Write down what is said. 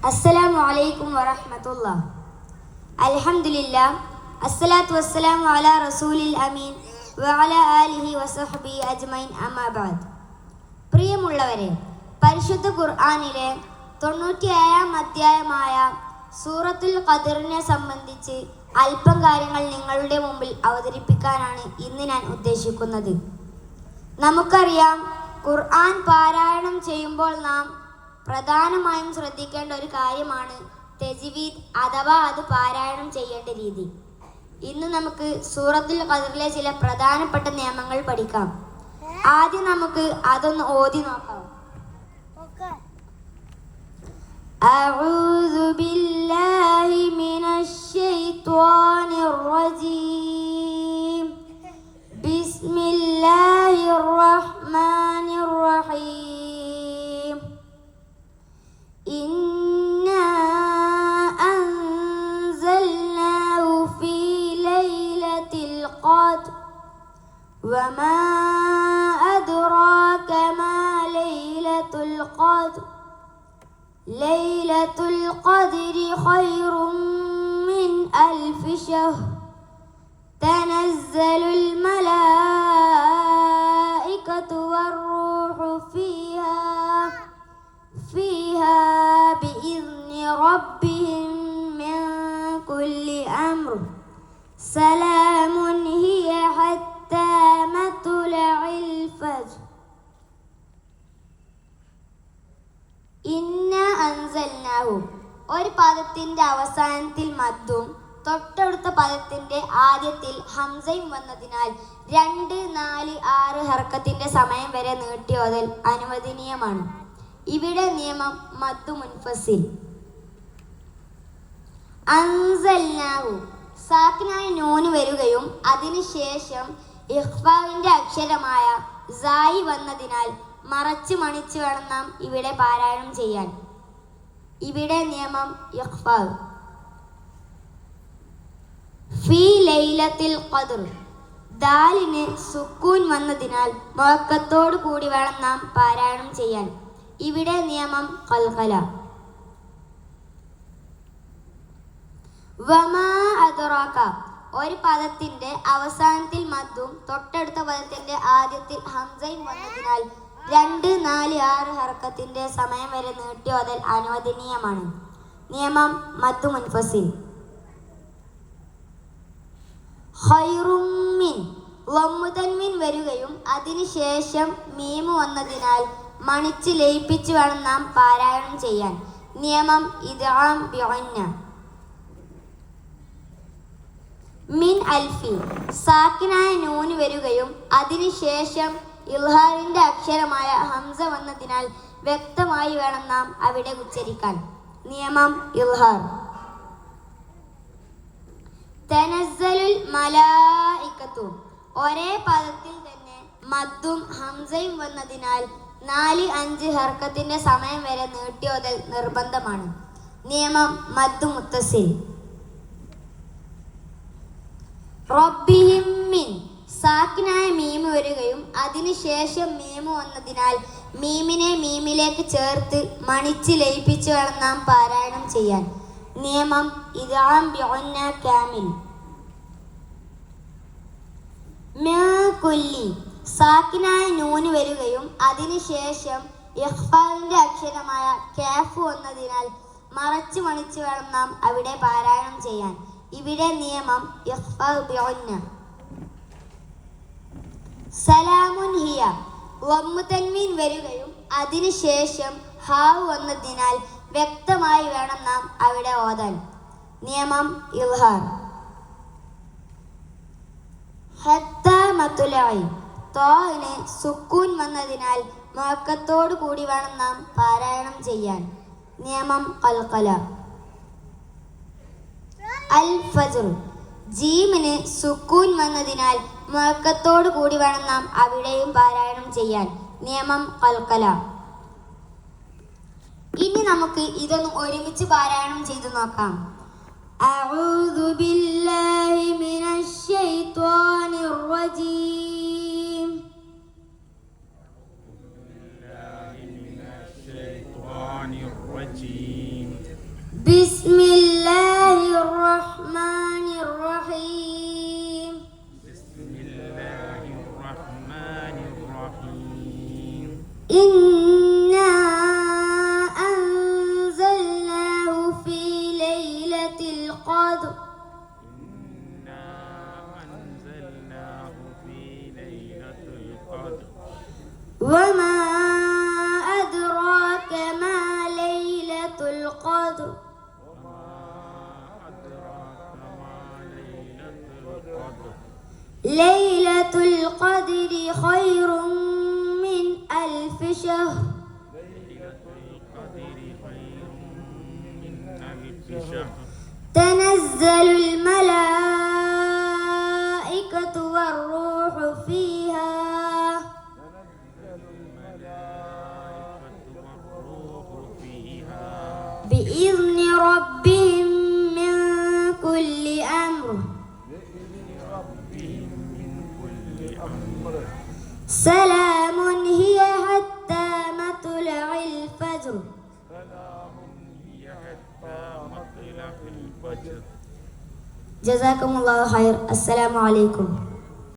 അസ്സലാമു അലൈക്കും വറഹ്മത്തുള്ളാഹി. അൽഹംദുലില്ലാ അസ്സലാത്തു വസ്സലാമു അലാ റസൂലിൽ അമീൻ വഅലാ ആലിഹി വസഹ്ബിഹി അജ്മഈൻ അമ്മാ ബഅദ്. പ്രിയമുള്ളവരെ, പരിശുദ്ധ ഖുർആനിലെ 97-ാം അധ്യായമായ സൂറത്തുൽ ഖദറിനെ സംബന്ധിച്ച് അല്പം കാര്യങ്ങൾ നിങ്ങളുടെ മുമ്പിൽ അവതരിപ്പിക്കാനാണ് ഇന്ന് ഞാൻ ഉദ്ദേശിക്കുന്നത്. നമുക്കറിയാം, ഖുർആൻ പാരായണം ചെയ്യുമ്പോൾ നാം പ്രധാനമായും ശ്രദ്ധിക്കേണ്ട ഒരു കാര്യമാണ് തജ്വീദ് അഥവാ അത് പാരായണം ചെയ്യേണ്ട രീതി. ഇന്ന് നമുക്ക് സൂറത്തുൽ ഖദറിലെ ചില പ്രധാനപ്പെട്ട നിയമങ്ങൾ പഠിക്കാം. ആദ്യം നമുക്ക് അതൊന്ന് ഓതി നോക്കാം. അഊദു ബില്ലാഹി മിനശ് ശൈത്വാനിർ റജീം. ബിസ്മില്ലാഹിർ റഹ്മാനിർ റഹീം. ഇന്നാ അൻസൽനാഹു ഫീ ലൈലത്തിൽ ഖദ്ർ വമാ അദ്റാക മാ ലൈലത്തുൽ ഖദ്ർ. ലൈലത്തുൽ ഖദ്രി ഖൈറും മിൻ അൽഫി ശഹ്ർ. തനസ്സലുൽ മലായികതു വർ-റൂഹു ഫീഹാ ബിഇذനി റബ്ബിഹിം മിൻ കുല്ലി അംർ. സലാമുൻ ഹിയ ഹത്താ മത്ലഇൽ ഫജ്ർ. ഇന്ന അൻസൽനാഹു, ഒരു പദത്തിന്റെ അവസാനത്തിൽ മദ്ദും തൊട്ടടുത്ത പദത്തിന്റെ ആദ്യത്തിൽ ഹംസയും വന്നതിനാൽ 2, 4, 6 ഹർക്കത്തിന്റെ സമയം വരെ നീട്ടിയോതൽ അനുവദനീയമാണ്. ഇവിടെ നിയമം മദ്ദു മുൻഫസിൽ. അൻസൽനാഹു, സാക്കിനായ നൂന് വരികയും അതിനുശേഷം ഇഖ്ഫാവിന്റെ അക്ഷരമായ സായി വന്നതിനാൽ മറച്ച് മണിച്ച് വേണം നാം ഇവിടെ പാരായണം ചെയ്യാൻ. ഇവിടെ നിയമം ഇഖ്ഫാവ്. ഫീ ലൈലത്തിൽ ഖദ്ർ, ദാലിന് സുക്കൂൻ വന്നതിനാൽ മുഅക്കത്തോടു കൂടി വേണം നാം പാരായണം ചെയ്യാൻ. ഇവിടെ നിയമം ഖൽഖല. വമാ അദ്റാക, ഒരു പദത്തിന്റെ അവസാനത്തിൽ മദ്ദും തൊട്ടടുത്ത പദത്തിന്റെ ആദ്യത്തിൽ ഹംസയും വന്നതിനാൽ 2, 4, 6 ഹർക്കത്തിന്റെ സമയം വരെ നീട്ടിയോതൽ അനുവദനീയമാണ്. നിയമം മദ്ദു മുൻഫസിൽ. ഖൈറും മിൻ, ലമ്മുതൻമീൻ വരികയും അതിനുശേഷം മീമു വന്നതിനാൽ മണിച്ച് ലയിപ്പിച്ച് വേണം നാം പാരായണം ചെയ്യാൻ. നിയമം ഇദ്ഗാം ബിഗുന്ന. മിൻ അൽഫി, സാക്കിനായ നൂന് വരികയും അതിനുശേഷം ഇൽഹാറിന്റെ അക്ഷരമായ ഹംസ വന്നതിനാൽ വ്യക്തമായി വേണം നാം അവിടെ ഉച്ചരിക്കാൻ. നിയമം ഇൽഹാർ. തനസ്സലുൽ മലായികത്തു, ഒരേ പദത്തിൽ തന്നെ മദ്ദും ഹംസയും വന്നതിനാൽ 4, 5 ഹർക്കത്തിന്റെ സമയം വരെ നീട്ടിയോതൽ നിർബന്ധമാണ്. നിയമം മദ്ദു മുത്തസിൽ. റബ്ബിഹിം മിൻ, സാക്കിനായ മീമ് വരികയും അതിനുശേഷം മീമു വന്നതിനാൽ മീമിനെ മീമിലേക്ക് ചേർത്ത് മണിച്ച് ലയിപ്പിച്ച് വേണം നാം പാരായണം ചെയ്യാൻ. നിയമം ഇദ്ഗാം ബിഗുന്ന കാമിൽ. മിൻ കുല്ലി, സാക്കിനായ നൂന് വരികയും അതിനുശേഷം ഇഖ്ഫാവിന്റെ അക്ഷരമായ കാഫ് വന്നതിനാൽ മറച്ച് മണിച്ച് വേണം നാം അവിടെ പാരായണം ചെയ്യാൻ. ഇവിടെ നിയമം ഇഖ്ഫാ ബിഗുന്ന. സലാമുൻ ഹിയ, വമ്മു തൻവീൻ വരികയും അതിനുശേഷം ഹാവ് വന്നതിനാൽ വ്യക്തമായി വേണം നാം അവിടെ ഓതാൻ. നിയമം ഇൽഹാർ. ഹത്താ മത്ലഇ, തോന് സുക്കൂൻ വന്നതിനാൽ മുഅക്കത്തോടു കൂടി വേണം നാം പാരായണം ചെയ്യാൻ. നിയമം ഖൽഖല. അൽ ഫജ്ർ, ജീമിന് സുക്കൂൻ വന്നതിനാൽ മുഅക്കത്തോടു കൂടി വേണം നാം അവിടെയും പാരായണം ചെയ്യാൻ. നിയമം ഖൽഖല. ഇനി നമുക്ക് ഇതൊന്ന് ഒരുമിച്ച് പാരായണം ചെയ്തു നോക്കാം. അഊദു ബില്ലാഹി മിനശ് ശൈത്വാനിർ റജീം. الرجيم وما أدراك ما ليلة القدر ليلة القدر خير من 1000 شهر تنزل الملائكة والروح فيها بإذن ربهم من كل أمر سلام هي حتى مطلع الفجر. جزاكم الله خير. السلام عليكم.